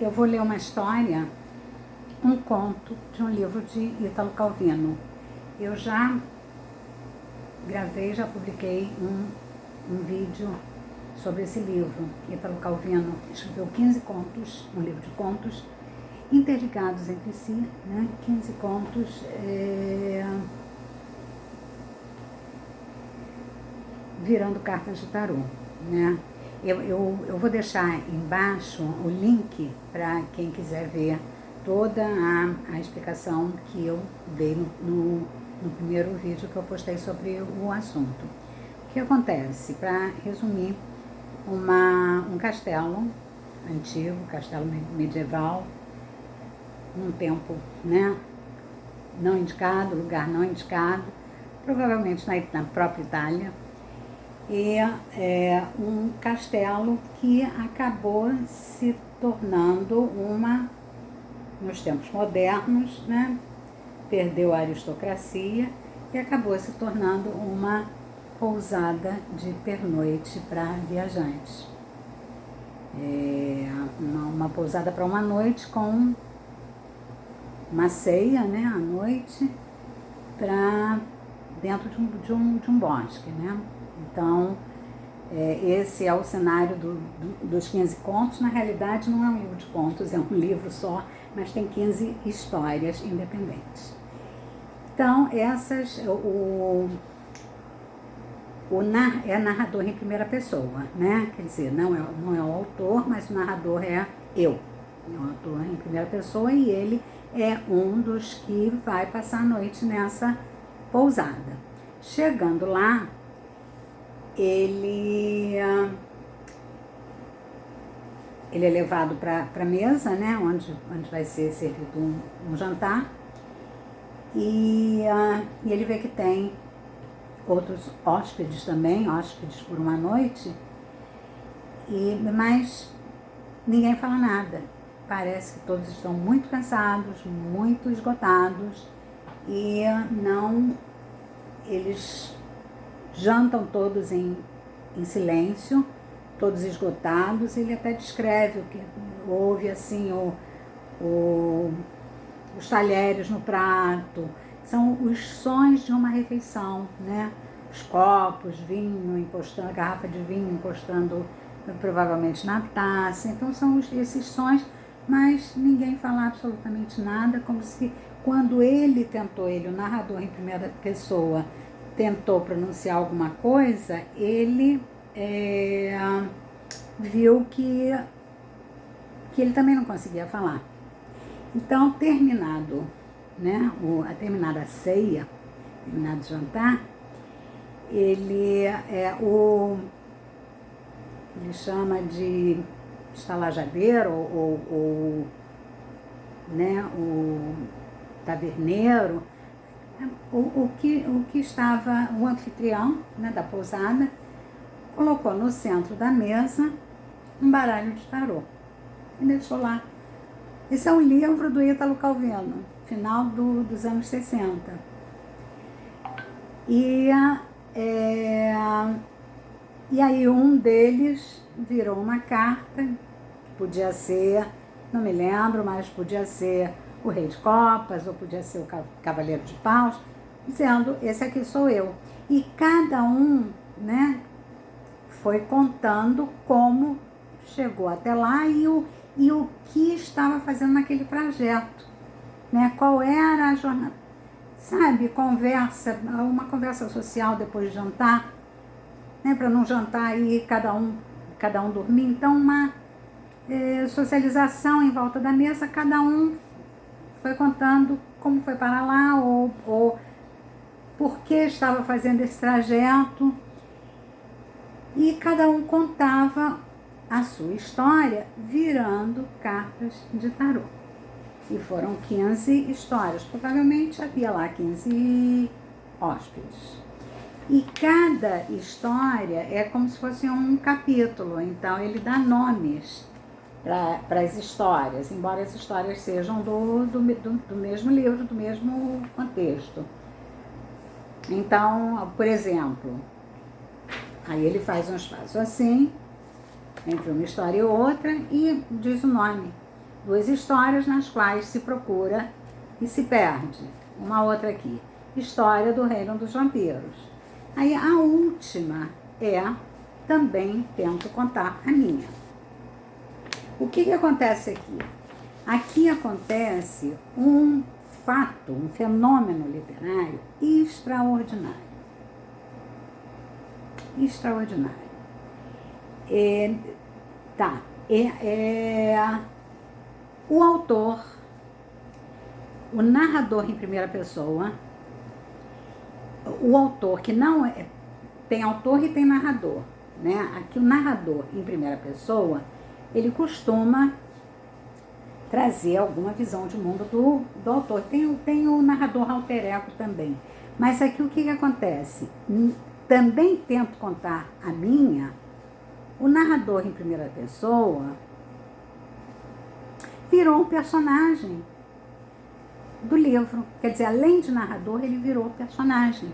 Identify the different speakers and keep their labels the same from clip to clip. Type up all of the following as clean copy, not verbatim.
Speaker 1: eu vou ler uma história, um conto de um livro de Ítalo Calvino. Eu já gravei, já publiquei um vídeo sobre esse livro. Ítalo Calvino escreveu 15 contos, um livro de contos, interligados entre si, né? 15 contos virando cartas de tarô, né? Eu vou deixar embaixo o link para quem quiser ver toda a explicação que eu dei no primeiro vídeo que eu postei sobre o assunto. O que acontece? Para resumir, um castelo antigo, castelo medieval, num tempo, né, não indicado, lugar não indicado, provavelmente na própria Itália, e um castelo que acabou se tornando nos tempos modernos, né, perdeu a aristocracia e acabou se tornando uma pousada de pernoite para viajantes. Uma pousada para uma noite com uma ceia, né, à noite, dentro de um bosque, né? Então, esse é o cenário dos 15 contos. Na realidade, não é um livro de contos, é um livro só, mas tem 15 histórias independentes. Então, é narrador em primeira pessoa, né? Quer dizer, não é o autor, mas o narrador é eu. É o autor em primeira pessoa e ele é um dos que vai passar a noite nessa pousada. Chegando lá, ele é levado para a mesa, né, onde vai ser servido um jantar, e ele vê que tem outros hóspedes também, hóspedes por uma noite, mas ninguém fala nada. Parece que todos estão muito cansados, muito esgotados, e eles jantam todos em silêncio, todos esgotados. Ele até descreve o que houve, assim, os talheres no prato, são os sons de uma refeição, né? Os copos, vinho encostando, a garrafa de vinho encostando provavelmente na taça. Então são esses sons, mas ninguém fala absolutamente nada, como se quando o narrador em primeira pessoa, tentou pronunciar alguma coisa, ele viu que ele também não conseguia falar. Então, terminada a ceia, terminado o jantar, ele chama de estalajadeiro o taverneiro, o que estava, o anfitrião, né, da pousada, colocou no centro da mesa um baralho de tarô e deixou lá. Esse é um livro do Ítalo Calvino, final dos anos 60. E aí um deles virou uma carta, que podia ser, não me lembro, mas podia ser o Rei de Copas, ou podia ser o Cavaleiro de Paus, dizendo, esse aqui sou eu. E cada um, né, foi contando como chegou até lá e o que estava fazendo naquele trajeto, né? Qual era a jornada, sabe? Uma conversa social depois de jantar, né? Para não jantar e cada um dormir. Então, uma socialização em volta da mesa, cada um foi contando como foi para lá ou por que estava fazendo esse trajeto. E cada um contava a sua história virando cartas de tarô. E foram 15 histórias. Provavelmente havia lá 15 hóspedes. E cada história é como se fosse um capítulo. Então, ele dá nomes para as histórias, embora as histórias sejam do mesmo livro, do mesmo contexto. Então, por exemplo, aí ele faz um espaço assim, entre uma história e outra, e diz o nome. Duas histórias nas quais se procura e se perde. Uma outra aqui, História do Reino dos Vampiros. Aí a última é Também Tento Contar a Minha. O que acontece aqui? Aqui acontece um fato, um fenômeno literário extraordinário. Extraordinário. O autor, o narrador em primeira pessoa, o autor que não é, tem autor e tem narrador, né? Aqui o narrador em primeira pessoa, ele costuma trazer alguma visão de mundo do autor. Tem o narrador alter ego também. Mas aqui o que acontece? Também tento contar a minha. O narrador em primeira pessoa virou um personagem do livro. Quer dizer, além de narrador, ele virou personagem.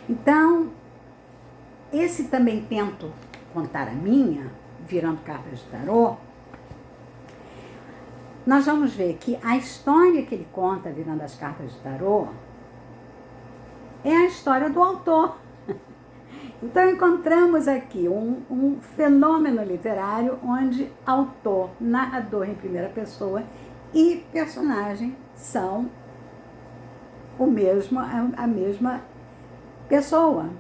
Speaker 1: Então, esse Também Tento Contar a Minha, virando cartas de tarô, nós vamos ver que a história que ele conta, virando as cartas de tarô, é a história do autor. Então, encontramos aqui um fenômeno literário onde autor, narrador em primeira pessoa e personagem são a mesma pessoa.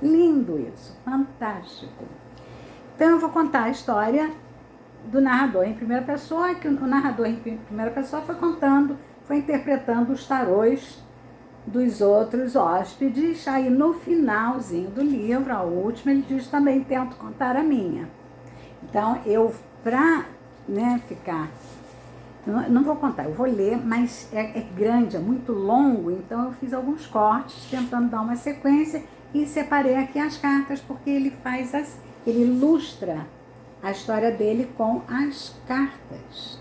Speaker 1: Lindo isso, fantástico. Então, eu vou contar a história do narrador em primeira pessoa, que o narrador em primeira pessoa foi interpretando os tarôs dos outros hóspedes. Aí no finalzinho do livro, a última, ele diz: Também tento contar a minha. Então, eu, para ficar... Não vou contar, eu vou ler, mas é grande, é muito longo, então eu fiz alguns cortes tentando dar uma sequência e separei aqui as cartas, porque ele ele ilustra a história dele com as cartas.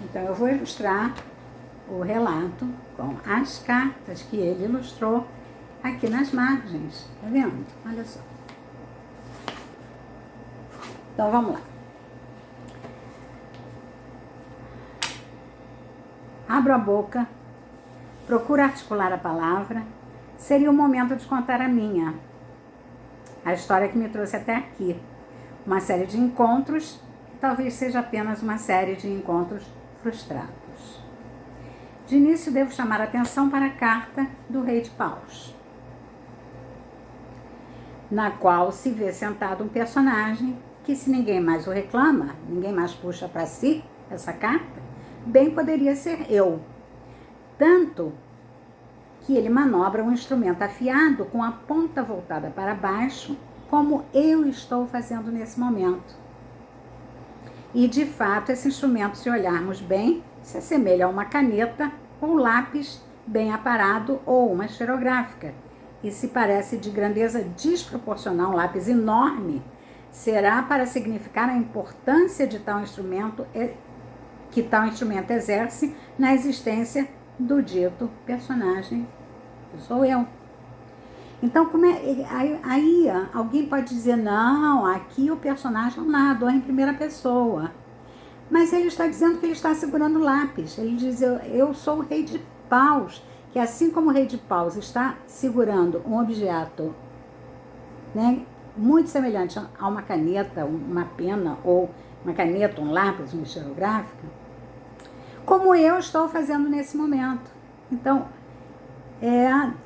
Speaker 1: Então eu vou ilustrar o relato com as cartas que ele ilustrou aqui nas margens. Tá vendo? Olha só. Então vamos lá. Abro a boca, procuro articular a palavra. Seria o momento de contar a minha. A história que me trouxe até aqui. Uma série de encontros, que talvez seja apenas uma série de encontros frustrados. De início, devo chamar a atenção para a carta do Rei de Paus, na qual se vê sentado um personagem que, se ninguém mais o reclama, ninguém mais puxa para si essa carta, bem poderia ser eu. Tanto que ele manobra um instrumento afiado com a ponta voltada para baixo, como eu estou fazendo nesse momento. E, de fato, esse instrumento, se olharmos bem, se assemelha a uma caneta ou lápis bem aparado ou uma esferográfica, e se parece de grandeza desproporcional, um lápis enorme, será para significar a importância de tal instrumento que tal instrumento exerce na existência do dito personagem, que sou eu. Então, aí alguém pode dizer: não, aqui o personagem é um narrador em primeira pessoa. Mas ele está dizendo que ele está segurando o lápis. Ele diz: eu sou o Rei de Paus, que assim como o Rei de Paus está segurando um objeto, né, muito semelhante a uma caneta, uma pena, ou uma caneta, um lápis, uma esferográfica, como eu estou fazendo nesse momento. Então,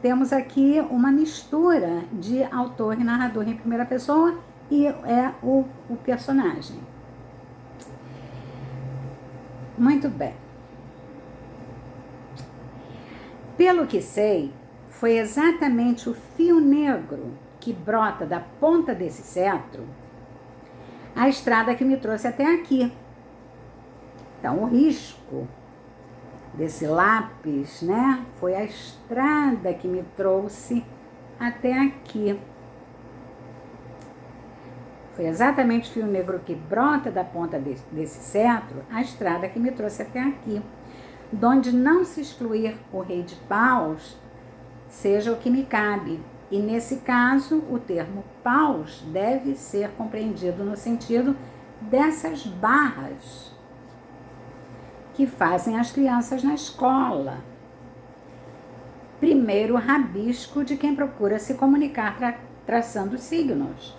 Speaker 1: temos aqui uma mistura de autor e narrador em primeira pessoa, e é o personagem. Muito bem. Pelo que sei, foi exatamente o fio negro que brota da ponta desse cetro a estrada que me trouxe até aqui. Então, o risco desse lápis, né, foi a estrada que me trouxe até aqui. Foi exatamente o fio negro que brota da ponta desse cetro, a estrada que me trouxe até aqui, donde não se excluir o Rei de Paus, seja o que me cabe. E nesse caso, o termo paus deve ser compreendido no sentido dessas barras que fazem as crianças na escola. Primeiro rabisco de quem procura se comunicar traçando signos,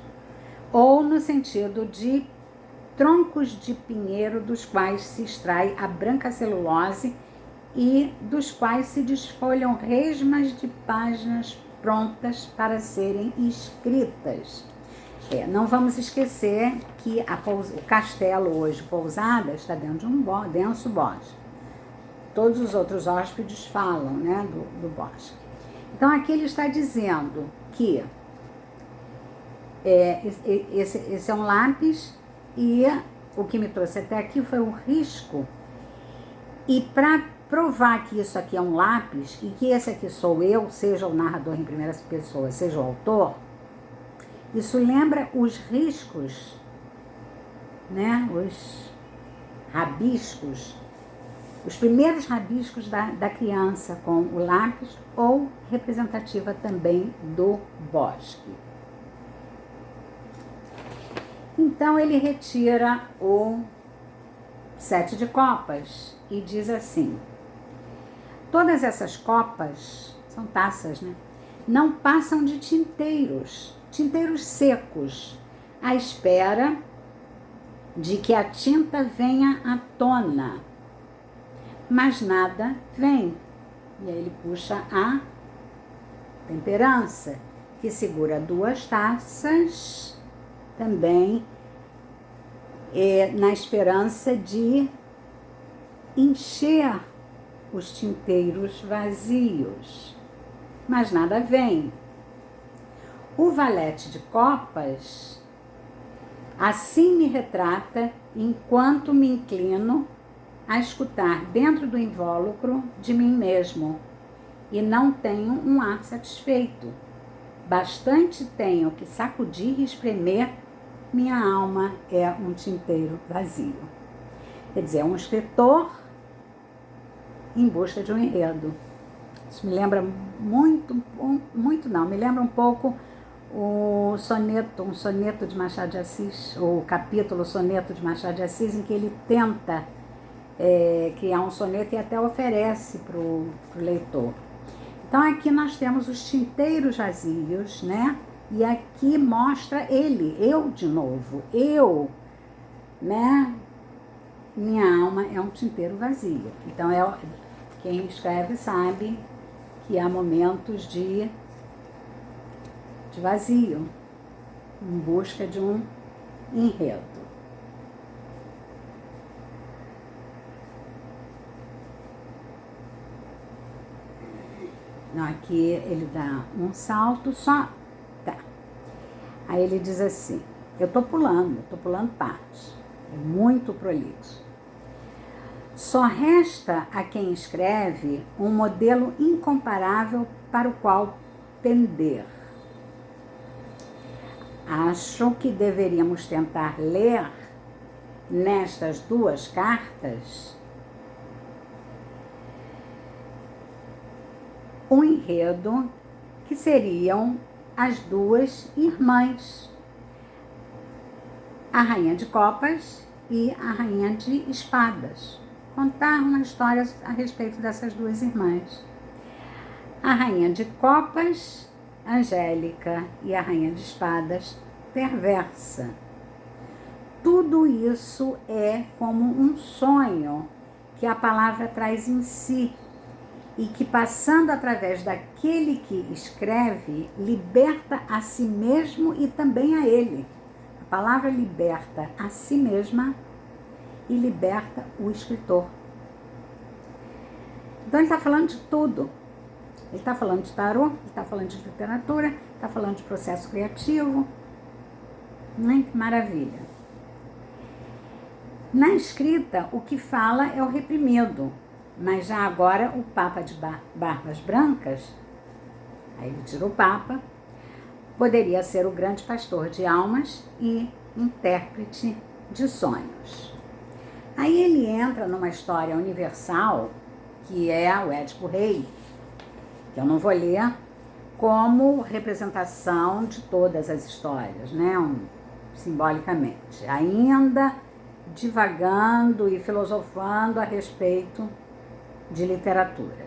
Speaker 1: ou no sentido de troncos de pinheiro dos quais se extrai a branca celulose e dos quais se desfolham resmas de páginas prontas para serem escritas. Não vamos esquecer que o castelo hoje, Pousada, está dentro de um denso bosque. Todos os outros hóspedes falam, né, do bosque. Então aqui ele está dizendo que esse é um lápis e o que me trouxe até aqui foi um risco. E para provar que isso aqui é um lápis e que esse aqui sou eu, seja o narrador em primeira pessoa, seja o autor, isso lembra os riscos, né? Os rabiscos, os primeiros rabiscos da criança com o lápis, ou representativa também do bosque. Então ele retira o 7 de copas e diz assim: todas essas copas, são taças, né? Não passam de tinteiros secos, à espera de que a tinta venha à tona. Mas nada vem. E aí ele puxa a temperança, que segura 2 taças, também na esperança de encher os tinteiros vazios. Mas nada vem. O valete de copas assim me retrata enquanto me inclino a escutar dentro do invólucro de mim mesmo e não tenho um ar satisfeito. Bastante tenho que sacudir e espremer, minha alma é um tinteiro vazio. Quer dizer, é um escritor em busca de um enredo. Isso me lembra me lembra um pouco um soneto de Machado de Assis, o capítulo Soneto de Machado de Assis, em que ele tenta criar um soneto e até oferece para o leitor. Então aqui nós temos os tinteiros vazios, né? E aqui mostra eu de novo, né? Minha alma é um tinteiro vazio. Então quem escreve sabe que há momentos de vazio, em busca de um enredo. Não, aqui ele dá um salto só. Tá. Aí ele diz assim: eu tô pulando partes. É muito prolixo. Só resta a quem escreve um modelo incomparável para o qual pender. Acho que deveríamos tentar ler nestas 2 cartas um enredo que seriam as 2 irmãs, a Rainha de Copas e a Rainha de Espadas. Contar uma história a respeito dessas 2 irmãs. A Rainha de Copas, angélica, e a Rainha de Espadas, perversa. Tudo isso é como um sonho que a palavra traz em si e que, passando através daquele que escreve, liberta a si mesmo e também a ele. A palavra liberta a si mesma e liberta o escritor. Então ele está falando de tudo. Ele está falando de tarô, ele está falando de literatura, está falando de processo criativo. Que maravilha. Na escrita, o que fala é o reprimido, mas já agora o Papa de Barbas Brancas, aí ele tira o Papa, poderia ser o grande pastor de almas e intérprete de sonhos. Aí ele entra numa história universal, que é o Édipo Rei, que eu não vou ler, como representação de todas as histórias, né? simbolicamente, ainda divagando e filosofando a respeito de literatura.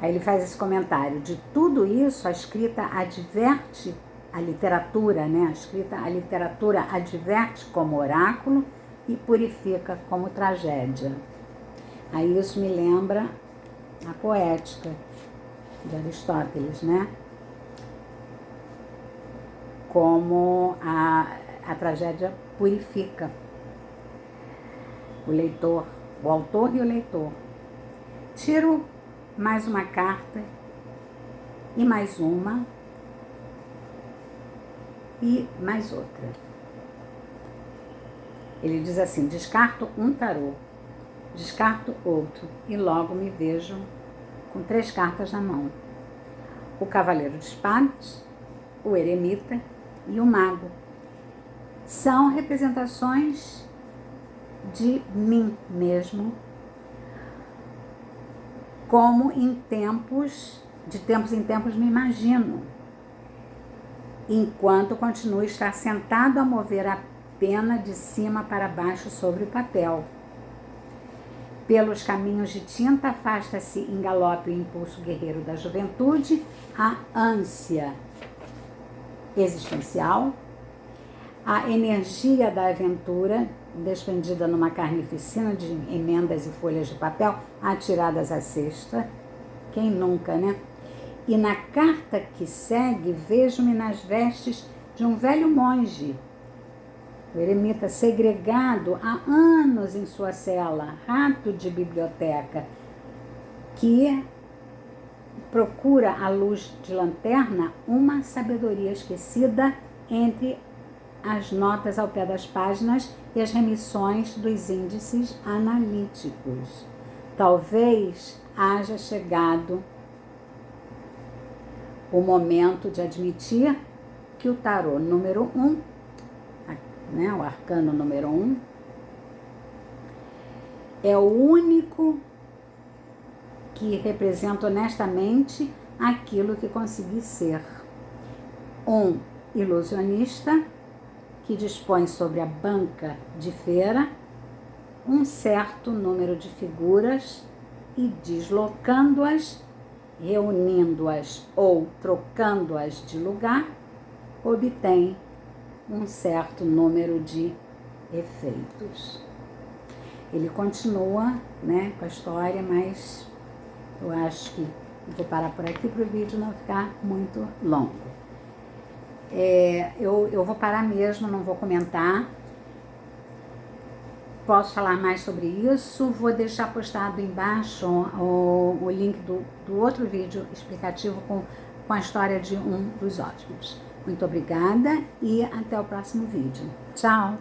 Speaker 1: Aí ele faz esse comentário: de tudo isso, a escrita adverte a literatura, né? A literatura adverte como oráculo e purifica como tragédia. Aí isso me lembra a poética de Aristóteles, né? Como a tragédia purifica o leitor, o autor e o leitor. Tiro mais uma carta e mais uma e mais outra. Ele diz assim: descarto um tarô, descarto outro e logo me vejo com 3 cartas na mão: o cavaleiro de espadas, o eremita e o mago. São representações de mim mesmo, como de tempos em tempos me imagino, enquanto continuo a estar sentado a mover a pena de cima para baixo sobre o papel. Pelos caminhos de tinta afasta-se em galope o impulso guerreiro da juventude, a ânsia existencial, a energia da aventura, despendida numa carnificina de emendas e folhas de papel atiradas à cesta. Quem nunca, né? E na carta que segue, vejo-me nas vestes de um velho monge, o eremita, segregado há anos em sua cela, rato de biblioteca, que procura à luz de lanterna uma sabedoria esquecida entre as notas ao pé das páginas e as remissões dos índices analíticos. Talvez haja chegado o momento de admitir que o tarô número 1, né, o arcano número 1, é o único que representa honestamente aquilo que consegui ser. Um ilusionista que dispõe sobre a banca de feira um certo número de figuras e, deslocando-as, reunindo-as ou trocando-as de lugar, obtém um certo número de efeitos. Ele continua, né, com a história, mas eu acho que vou parar por aqui para o vídeo não ficar muito longo. Eu vou parar mesmo, não vou comentar. Posso falar mais sobre isso, vou deixar postado embaixo o link do outro vídeo explicativo com a história de um dos ótimos. Muito obrigada e até o próximo vídeo. Tchau!